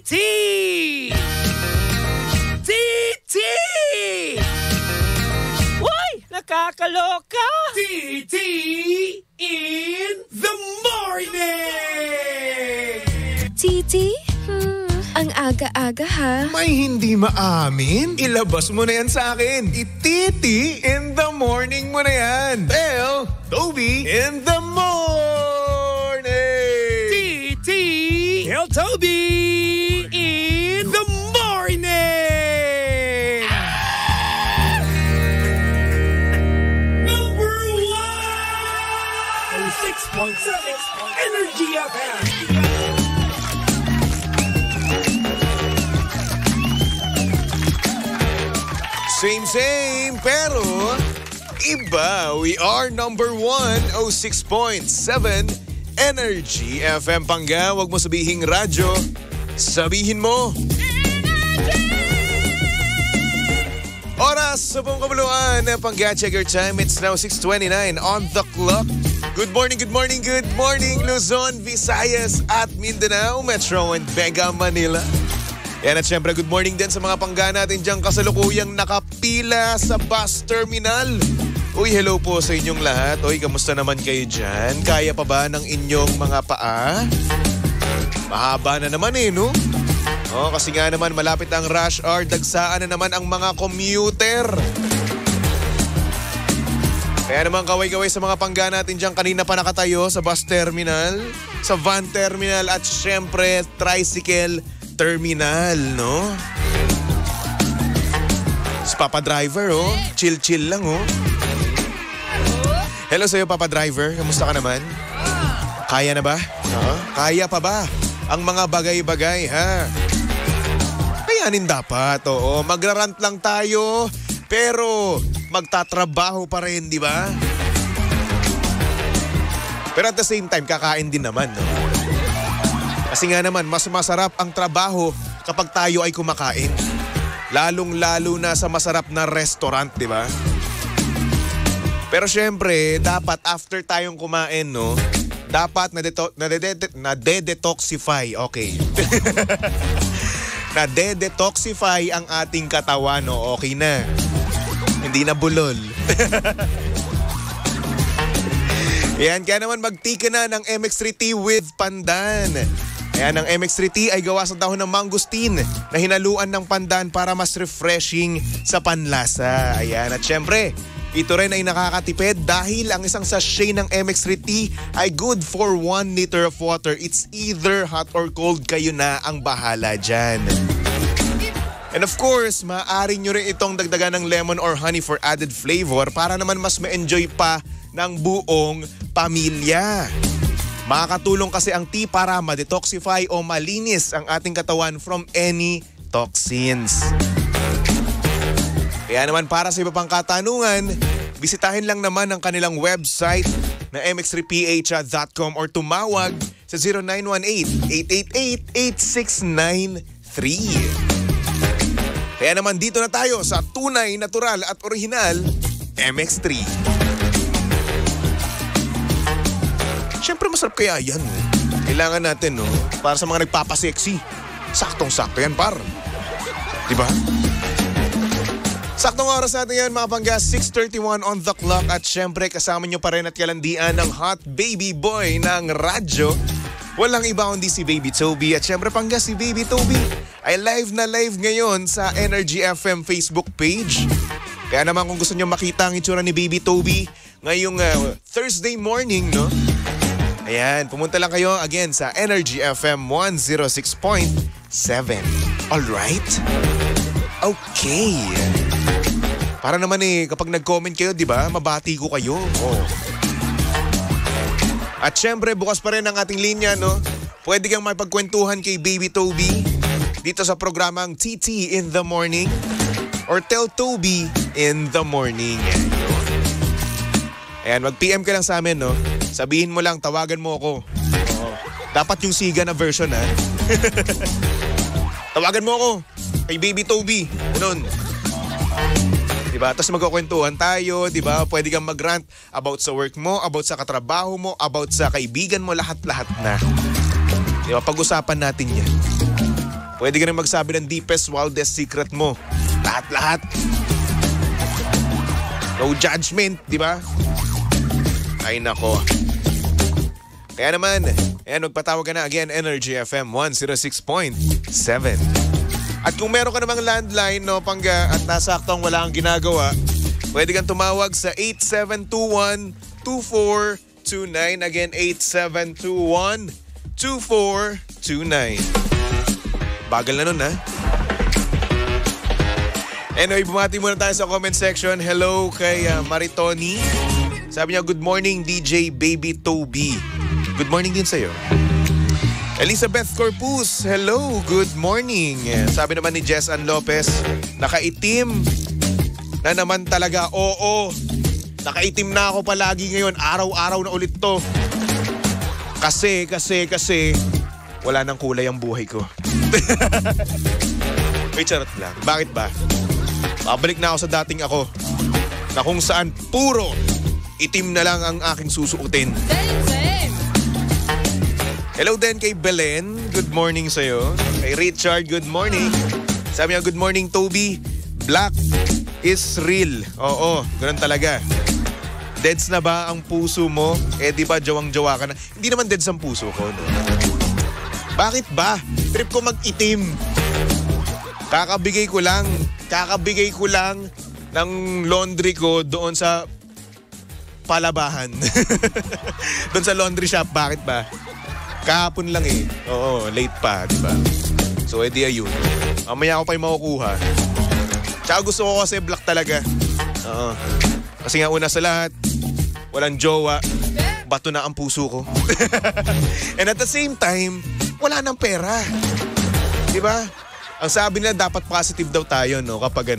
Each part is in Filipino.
TT! TT! Uy! Nakakaloka! TT in the morning! TT? Ang aga-aga ha. May hindi maamin? Ilabas mo na yan sa akin. Ititi in the morning mo na yan. Bell, Toby in the morning. TT, Tell Toby in the morning. Number 1! 6.7 Energy FM. Same, pero iba. We are number 1, 06.7 Energy FM. Pangga, wag mo sabihing radyo. Sabihin mo. Oras sa buong kabuluan. Pangga, check your time. It's now 6:29 on the clock. Good morning, Luzon, Visayas at Mindanao, Metro and Mega Manila. Yan at syempre, good morning din sa mga pangga natin diyang kasalukuyang nakapila sa bus terminal. Uy, hello po sa inyong lahat. Uy, kamusta naman kayo dyan? Kaya pa ba ng inyong mga paa? Mahaba na naman no? Oh, kasi nga naman malapit ang rush hour, dagsaan na naman ang mga commuter. Kaya naman kaway-kaway sa mga pangga natin dyan kanina pa nakatayo sa bus terminal, sa van terminal at syempre tricycle terminal, no? Si Papa Driver, chill-chill lang, Hello sa'yo, Papa Driver. Kamusta ka naman? Kaya na ba? Kaya pa ba ang mga bagay-bagay, ha? Kayanin dapat, oo. Magrarant lang tayo, pero magtatrabaho pa rin, di ba? Pero at the same time, kakain din naman, no? Kasi nga naman, mas masarap ang trabaho kapag tayo ay kumakain. Lalong-lalo na sa masarap na restaurant, di ba? Pero syempre, dapat after tayong kumain, no? Dapat nade-detoxify, okay. Nade-detoxify ang ating katawan, no? Okay na. Hindi na bulol. Yan, kaya naman magtika na ng MX3T with pandan. Ayan, ang MX3T ay gawa sa dahon ng mangosteen na hinaluan ng pandan para mas refreshing sa panlasa. Ayan, at syempre, ito rin ay nakakatipid dahil ang isang sachet ng MX3T ay good for 1 liter of water. It's either hot or cold, kayo na ang bahala dyan. And of course, maaari nyo rin itong dagdagan ng lemon or honey for added flavor para naman mas ma-enjoy pa ng buong pamilya. Makakatulong kasi ang tea para ma-detoxify o malinis ang ating katawan from any toxins. Kaya naman para sa iba pang katanungan, bisitahin lang naman ang kanilang website na mx3ph.com or tumawag sa 0918-888-8693. Kaya naman dito na tayo sa tunay, natural at original MX3. Siyempre masarap kaya yan. Kailangan natin, para sa mga nagpapasexy. Saktong-sakto yan, par. Diba? Saktong oras natin yan, mga pangga. 6:31 on the clock. At siyempre kasama nyo pa rin at kalandian ng hot baby boy ng radyo. Walang iba kundi si Baby Toby. At siyempre pangga, si Baby Toby ay live na live ngayon sa Energy FM Facebook page. Kaya naman kung gusto nyo makita ang itsura ni Baby Toby ngayong Thursday morning, no? Ayan, pumunta lang kayo again sa Energy FM 106.7. Alright? Okay. Para naman kapag nag-comment kayo, di ba, mabati ko kayo. Oh. At syempre, bukas pa rin ang ating linya, no? Pwede kang mapagkwentuhan kay Baby Toby dito sa programang TT in the Morning or Tell Toby in the Morning. Ayan, mag-PM ka lang sa amin, no? Sabihin mo lang, tawagan mo ako. Oo. Dapat yung siga na version, ha? Tawagan mo ako kay Baby Toby. Ganun. Diba? Tapos magkukwentuhan tayo, diba? Pwede kang mag-rant about sa work mo, about sa katrabaho mo, about sa kaibigan mo, lahat-lahat na. Diba? Pag-usapan natin yan. Pwede ka rin magsabi ng deepest, wildest secret mo. Lahat-lahat. No judgment, di ba? Ay nako. Kaya naman, ayan, magpatawag ka na again, Energy FM 106.7. At kung meron ka namang landline, no, Pangga, at nasaktong wala kang ginagawa, pwede kang tumawag sa 8721-2429. Again, 8721-2429. Bagal na nun, ha? Anyway, bumati muna tayo sa comment section. Hello kay Maritoni. Sabi niya, good morning, DJ Baby Toby. Good morning din sa'yo. Elizabeth Corpus, hello, good morning. Sabi naman ni Jess Ann Lopez, nakaitim na naman talaga. Oo, nakaitim na ako palagi ngayon. Araw-araw na ulit to. Kasi, wala nang kulay ang buhay ko. May charot lang. Bakit ba? Babalik na ako sa dating ako na kung saan puro itim na lang ang aking susuotin. Hello din kay Belen. Good morning sa'yo. Kay Richard, good morning. Sabi niya, good morning Toby. Black is real. Oo, ganun talaga. Deads na ba ang puso mo? Eh di ba jawang-jawa ka na? Hindi naman deads ang puso ko, no? Bakit ba? Trip ko mag-itim. Kakabigay ko lang ng laundry ko doon sa palabahan. Doon sa laundry shop. Bakit ba? Kahapon lang eh. Oo, late pa, di ba? So, edi ayun. Mamaya ako pa yung makukuha. Tsaka gusto ko kasi black talaga. Oo. Kasi nga una sa lahat, walang jowa. Bato na ang puso ko. And at the same time, wala nang pera. Di ba? Ang sabi nila dapat positive daw tayo, no, kapag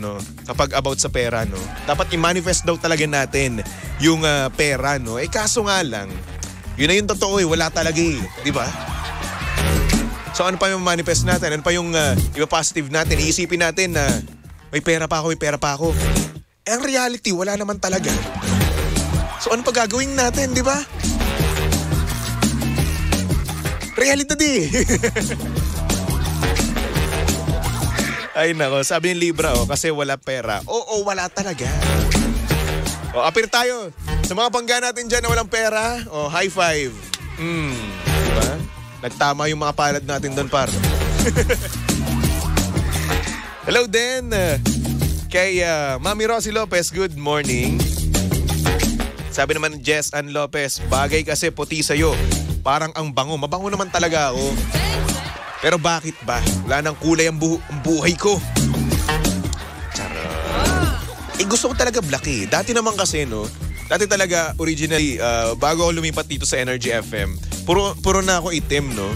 about sa pera, no. Dapat i-manifest daw talaga natin yung pera, no. Eh kaso nga lang, yun na yung totoo eh, wala talaga eh, di ba? So ano pa yung manifest natin? Ano pa yung ipa-positive natin? Iisipin natin na may pera pa ako. Eh ang reality, wala naman talaga. So ano pa gagawin natin, di ba? Reality eh. Ay nako, sabi ni Libra, kasi wala pera. Oo, wala talaga. Apir tayo. Sa mga pangga natin dyan na walang pera, high five. Diba? Nagtama yung mga palad natin doon, par. Hello din kay Mami Rosie Lopez, good morning. Sabi naman ni Jess Ann Lopez, bagay kasi puti sa'yo. Parang ang bango. Mabango naman talaga ako. Pero bakit ba? Wala nang kulay ang buhay ko. Charot. Gusto ko talaga black eh. Dati naman kasi, no? Dati talaga, originally, bago ako lumipat dito sa Energy FM, puro na ako itim, no?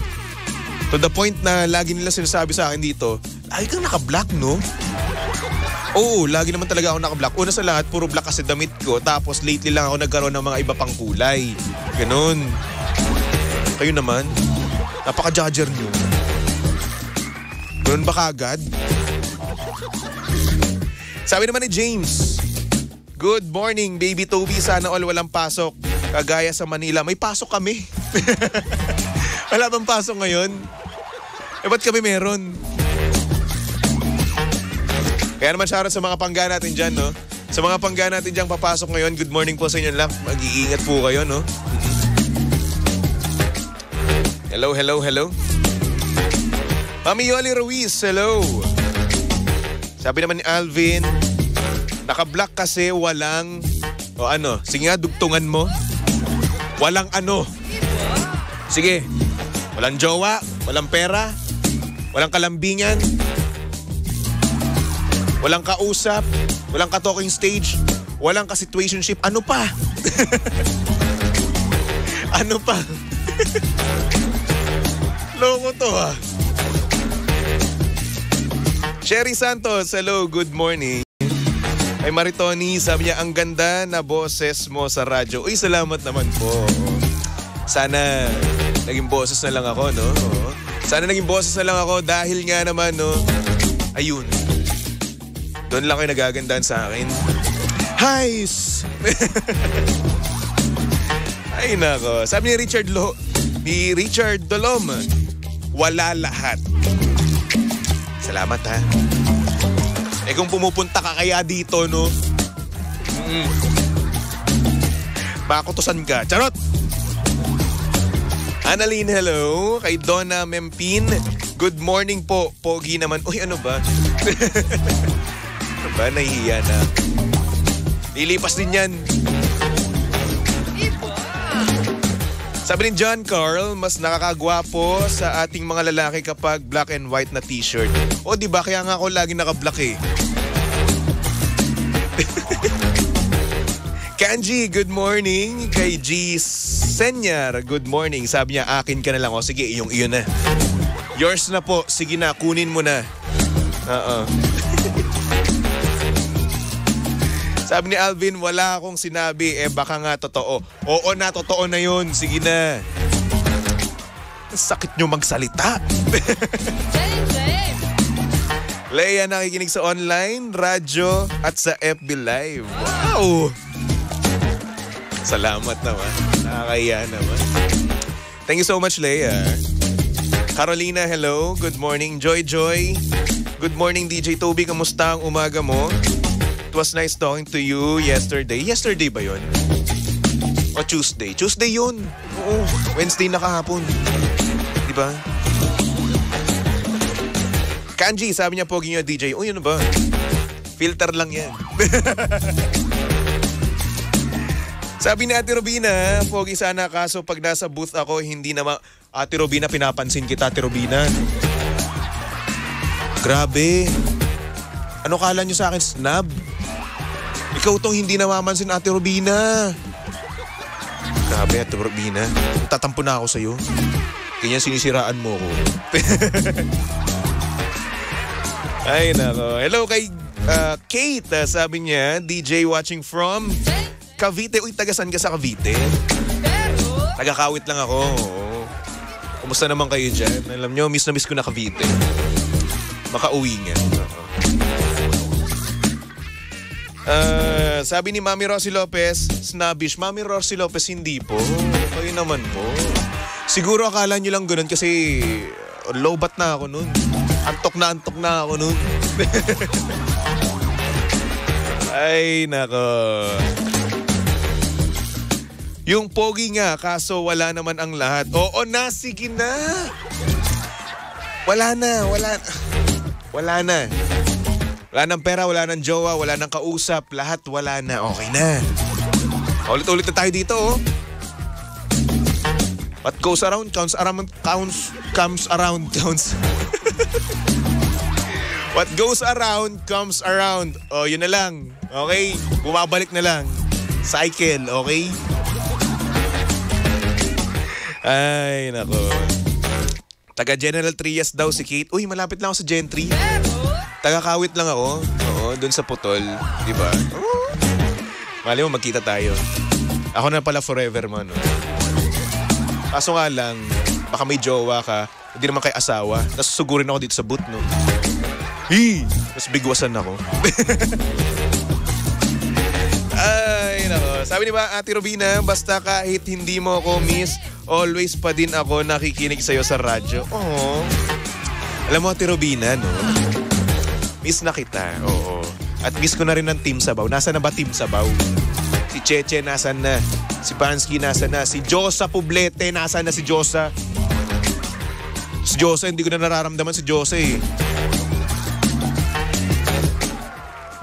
To the point na lagi nila sinasabi sa akin dito, lagi kang naka-black, no? Oo, lagi naman talaga ako naka-black. Una sa lahat, puro black kasi damit ko. Tapos lately lang ako nagkaroon ng mga iba pang kulay. Ganon. Kayo naman, napaka-judger nyo. Ganun ba kagad? Sabi naman ni James, good morning, Baby Toby. Sana all walang pasok. Kagaya sa Manila. May pasok kami. Wala bang pasok ngayon? Eh, ba't kami meron? Kaya naman shoutout sa mga pangga natin dyan, no? Sa mga pangga natin dyan papasok ngayon, good morning po sa inyo lang. Mag-iingat po kayo, no? Hello. Mami Yoli Ruiz, hello. Sabi naman ni Alvin, naka-black kasi walang, sige nga, dugtungan mo. Walang ano. Sige, walang jowa, walang pera, walang kalambingan, walang kausap, walang ka-talking stage, walang ka-situationship. Ano pa? Ano pa? Loko to ha. Sherry Santos, hello, good morning. Ay Maritoni, sabi niya, ang ganda na boses mo sa radyo. Uy, salamat naman po. Sana naging boses na lang ako, no? Sana naging boses na lang ako dahil nga naman, no? Ayun. Doon lang kayo nagagandaan sa akin. Highs! Ay nako. Sabi ni Richard Dolom, wala lahat. Salamat ha. Kung pumupunta ka kaya dito, no? Makutusan ka. Charot! Annalyn, hello. Kay Donna Mempin, good morning po. Pogi naman. Uy, ano ba? Ano ba? Nahihiya na. Lilipas din yan. Sabi ni John Carl, mas nakakagwapo sa ating mga lalaki kapag black and white na t-shirt. O diba, kaya nga ako lagi naka-black eh. Kanji, good morning. Kay G. Senyar, good morning. Sabi niya, akin ka na lang. O sige, iyon na. Yours na po. Sige na, kunin mo na. Sabi ni Alvin, wala akong sinabi. Baka nga totoo. Oo na, totoo na yun. Sige na. Sakit nyo magsalita. Leia, nakikinig sa online, radyo, at sa FB Live. Wow! Salamat naman. Nakakaya naman. Thank you so much, Leia. Carolina, hello. Good morning. Joy. Good morning, DJ Toby. Kamusta ang umaga mo? It was nice talking to you yesterday. Yesterday ba yun? O Tuesday? Tuesday yun. Oo. Wednesday na kahapon. Diba? Kanji, sabi niya, pogi niya DJ. O yun ba? Filter lang yan. Sabi ni Ate Robina, pogi sana kaso pag nasa booth ako, hindi na Ate Robina, pinapansin kita, Ate Robina. Grabe. Ano kala niyo sa akin, snub? Ikaw tong hindi namamansin, Ate Robina. Grabe, Ate Robina. Tatampo na ako sa'yo. Ganyan sinisiraan mo ko. Ay, nako. Hello kay Kate. Sabi niya, DJ watching from Cavite. Uy, tagasan ka sa Cavite? Taga-Kawit lang ako. Kumusta naman kayo dyan? Alam nyo, miss na miss ko na Cavite. Makauwi nga. Sabi ni Mami Rosie Lopez, snobbish. Mami Rosie Lopez, hindi po. Kayo naman po. Siguro akala nyo lang ganun kasi lowbat na ako nun. Antok na ako nun. Ay, nako. Yung pogi nga, kaso wala naman ang lahat. Oo na, sige na. Wala na. Wala nang pera, wala nang jowa, wala nang kausap. Lahat wala na. Okay na. Ulit-ulit na tayo dito, oh. What goes around, comes around. What goes around, comes around. Oh, yun na lang. Okay? Bumabalik na lang. Cycle, okay? Ay, nako. Taga General Trias daw si Kate. Uy, malapit lang ako sa Gen 3. Taga-Kawit lang ako. Oo, dun sa Putol. Diba? Mali mo, magkita tayo. Ako na pala forever man. No? Kaso nga lang, baka may jowa ka, hindi naman kay asawa. Nasusugurin ako dito sa boot, no? Mas bigwasan ako. Ay, nako. Sabi ni ba, Ate Robina, basta kahit hindi mo ako miss, always pa din ako nakikinig sa'yo sa radyo. Oo. Alam mo, Ate Robina, no? Miss na kita, oo. At miss ko na rin ng Team Sabaw. Nasaan na ba Team Sabaw? Si Cheche, nasaan na? Si Pansky, nasaan na? Si Josa Poblete, nasaan na si Josa? Si Josa, hindi ko na nararamdaman si Josa eh.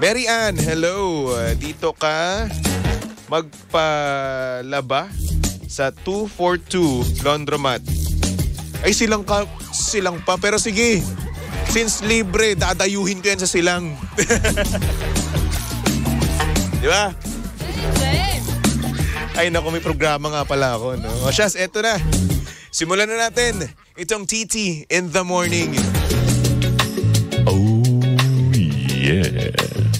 Mary Ann, hello. Dito ka magpalaba sa 242 Laundromat. Ay, silang pa. Pero sige, since libre, dadayuhin ko yan sa silang. Di ba? Ay, naku, may programa nga pala ako, no? O, Shaz, eto na. Simulan na natin itong TT in the morning. Oh, yeah.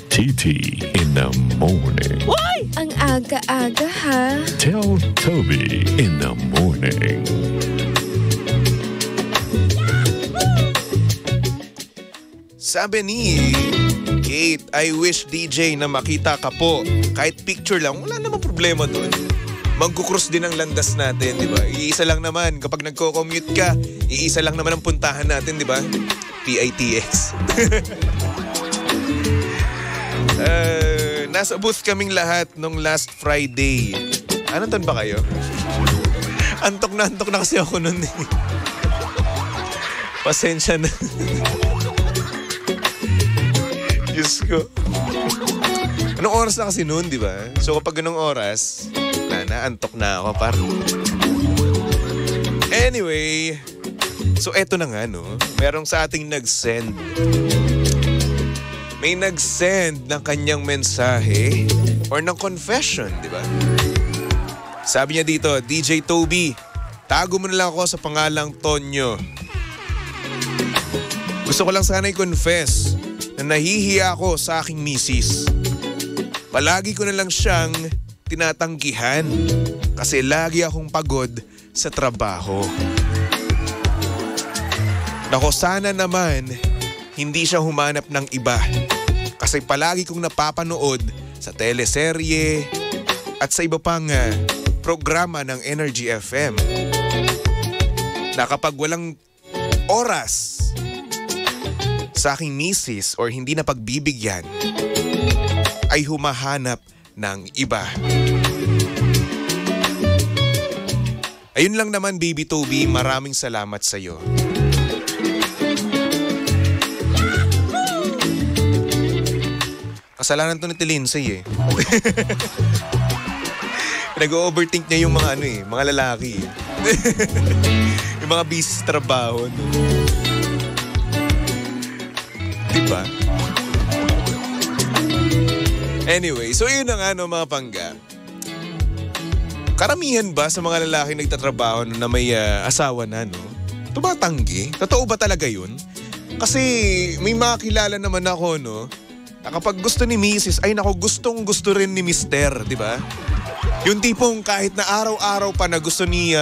TT in the morning. Why? Ang aga-aga, ha? Tell Toby in the morning. Sabi ni Kate, I wish DJ na makita ka po. Kahit picture lang, wala namang problema doon. Magkukrus din ang landas natin, di ba? Iisa lang naman. Kapag nagko-commute ka, iisa lang naman ang puntahan natin, di ba? PITX. Nasa booth kaming lahat nung last Friday. Ano taon ba kayo? Antok na kasi ako nun eh. Pasensya na. Diyos ko. Anong oras na kasi nun, di ba? So kapag ganung oras, naantok na ako par. Anyway, so eto na nga no. Merong sa ating nag-send. May nag-send ng kanyang mensahe or ng confession, di ba? Sabi niya dito, DJ Toby, tago mo na lang ako sa pangalang Tonyo. Gusto ko lang sana i-confess na nahihiya ako sa aking misis. Palagi ko na lang siyang tinatanggihan kasi lagi akong pagod sa trabaho. Nako, sana naman hindi siya humanap ng iba kasi palagi kong napapanood sa teleserye at sa iba pang programa ng Energy FM na kapag walang oras sa aking misis or hindi na pagbibigyan ay humahanap ng iba. Ayun lang naman, Baby Toby, maraming salamat sa'yo. Kasalanan to ni Lindsay eh. Nag-overthink niya yung mga mga lalaki. Yung mga busy sa trabaho. No? Diba? Anyway, so yun na nga mga pangga. Karamihan ba sa mga lalaki nagtatrabaho na may asawa na, no? Tumatanggi? Totoo ba talaga yun? Kasi may mga kilala naman ako, no? Na kapag gusto ni Mrs. ay nako, gustong-gusto rin ni Mr., di ba? Yung tipong kahit na araw-araw pa na gusto ni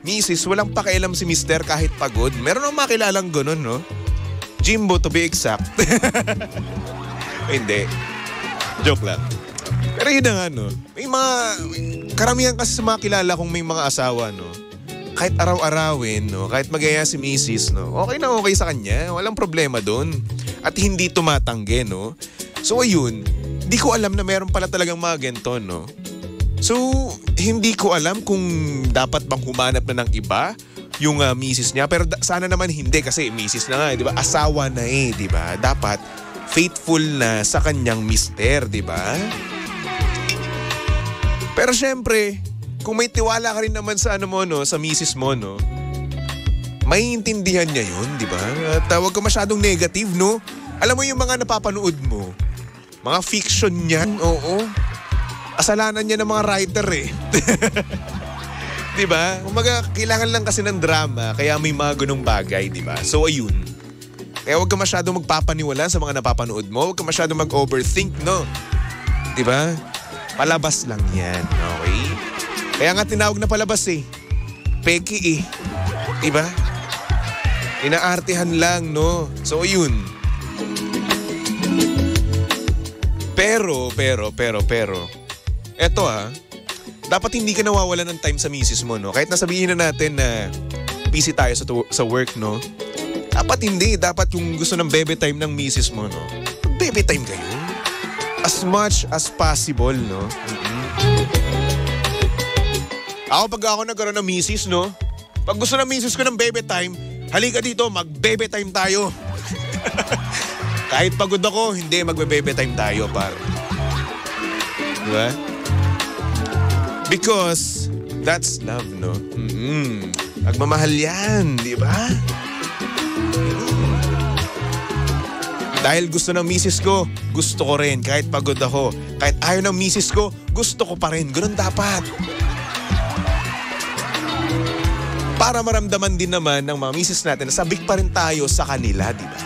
Mrs., walang pakialam si Mr. kahit pagod. Meron akong makilalang ganun, no? Jimbo to be exact. Hindi. Joke lang. Pero yun na nga, no? May mga, karamihan kasi sa mga kilala kong may mga asawa, no? Kahit araw-arawin, no? Kahit magaya si Mrs., no? Okay na okay sa kanya. Walang problema doon. At hindi tumatanggi, no? So ayun, di ko alam na meron pala talagang mga ganito, no? So, hindi ko alam kung dapat bang humanap na ng iba yung misis niya. Pero sana naman hindi kasi misis na nga, di ba? Asawa na eh, di ba? Dapat faithful na sa kanyang mister, di ba? Pero syempre, kung may tiwala ka rin naman sa sa misis mo, no? Maiintindihan niya yun, di ba? At huwag ka masyadong negative, no? Alam mo yung mga napapanood mo, mga fiction niyan, oo. Kasalanan niya ng mga writer eh. Diba? Kumaga, kailangan lang kasi ng drama, kaya may mga ganung bagay, diba? So, ayun. Kaya huwag ka masyadong magpapaniwala sa mga napapanood mo. Huwag ka masyadong mag-overthink, no? Diba? Palabas lang yan, okay? Kaya nga tinawag na palabas eh. Peki eh. Diba? Inaartihan lang, no? So, ayun. Pero, eto dapat hindi ka nawawalan ng time sa misis mo, no? Kahit nasabihin na natin na busy tayo sa work, no? Dapat hindi. Dapat yung gusto ng bebe time ng misis mo, no? Bebe time kayo. As much as possible, no? Ako pag ako nagkaroon ng misis, no? Pag gusto ng misis ko ng bebe time, halika dito, mag-bebe time tayo. Kahit pagod ako, hindi, magbe-bebe time tayo, par. Diba? Because that's love, no? Magmamahal yan, di ba? Dahil gusto ng misis ko, gusto ko rin. Kahit pagod ako, kahit ayaw ng misis ko, gusto ko pa rin. Ganun dapat. Para maramdaman din naman ng mga misis natin na sabik pa rin tayo sa kanila, di ba?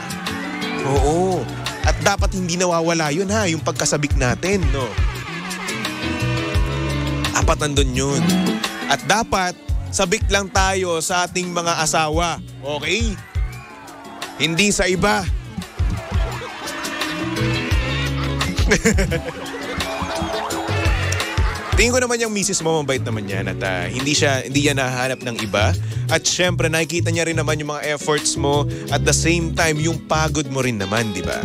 Oo. At dapat hindi nawawala yun yung pagkasabik natin, no? Dapat nandun yun. At dapat sabik lang tayo sa ating mga asawa. Okay? Hindi sa iba. Tingin ko naman yung misis mo, mabait naman yan at hindi yan nahahanap ng iba. At syempre nakikita niya rin naman yung mga efforts mo at the same time yung pagod mo rin naman, di ba?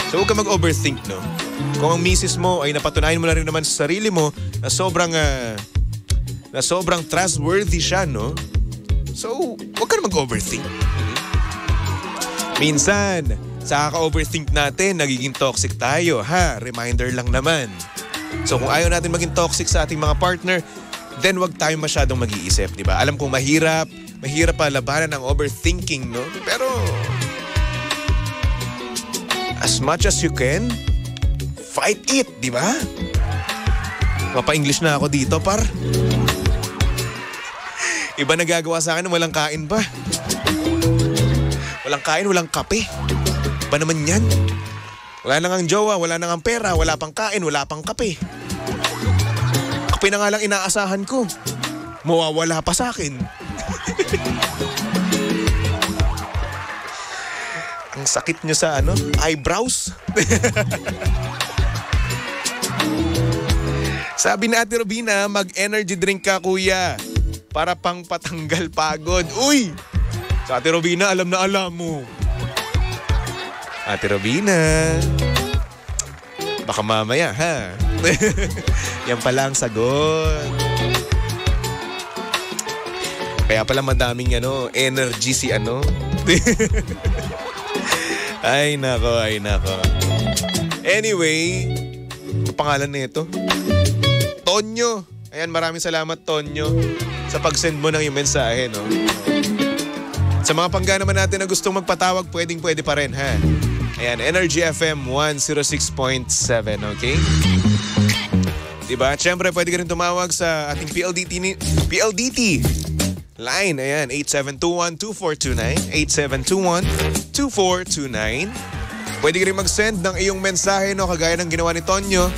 So huwag ka mag-overthink, no? Kung ang misis mo ay napatunayan mo na rin naman sa sarili mo na sobrang trustworthy siya, no? So huwag ka na mag-overthink. Minsan, sa kaka-overthink natin, nagiging toxic tayo, ha? Reminder lang naman. So kung ayaw natin maging toxic sa ating mga partner, then wag tayo masyadong mag-iisip, di ba? Alam kong mahirap pa labanan ang overthinking, no? Pero as much as you can, fight it, di ba? Mapa-English na ako dito, par. Iba nagagawa sa akin, walang kain pa. Walang kain, walang kape. Iba naman yan. Wala nang ang jowa, wala nang ang pera, wala pang kain, wala pang kape. Kape na nga lang inaasahan ko. Mawawala pa sa akin. Ang sakit nyo sa eyebrows. Sabi ni Ate Robina, mag-energy drink ka, kuya. Para pang patanggal pagod. Uy! Sa Ate Robina, alam na alam mo. Ate Robina, baka mamaya, ha? Yan pala ang sagot. Kaya pala madaming energy si Ay nako. Anyway, ang pangalan nito? Tonyo. Ayan, maraming salamat, Tonyo, sa pag-send mo ng yung mensahe, no? Sa mga pangga naman natin na gustong magpatawag, pwede pa rin, ha? Ayan, Energy FM 106.7, okay? Diba? Siyempre, pwede ka rin tumawag sa ating PLDT line. Ayan, 8721-2429. 8721-2429. Pwede ka rin mag-send ng iyong mensahe, no? Kagaya ng ginawa ni Tonyo.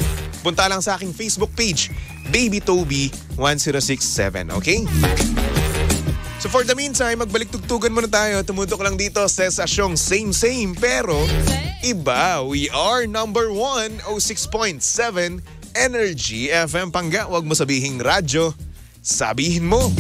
Punta lang sa aking Facebook page, Baby Toby 1067, okay? So for the meantime, magbalik tugtugan muna tayo. Tumutok lang dito sa sasyong same pero iba. We are number 106.7 Energy FM. Pangga, wag mo sabihing radyo, sabihin mo.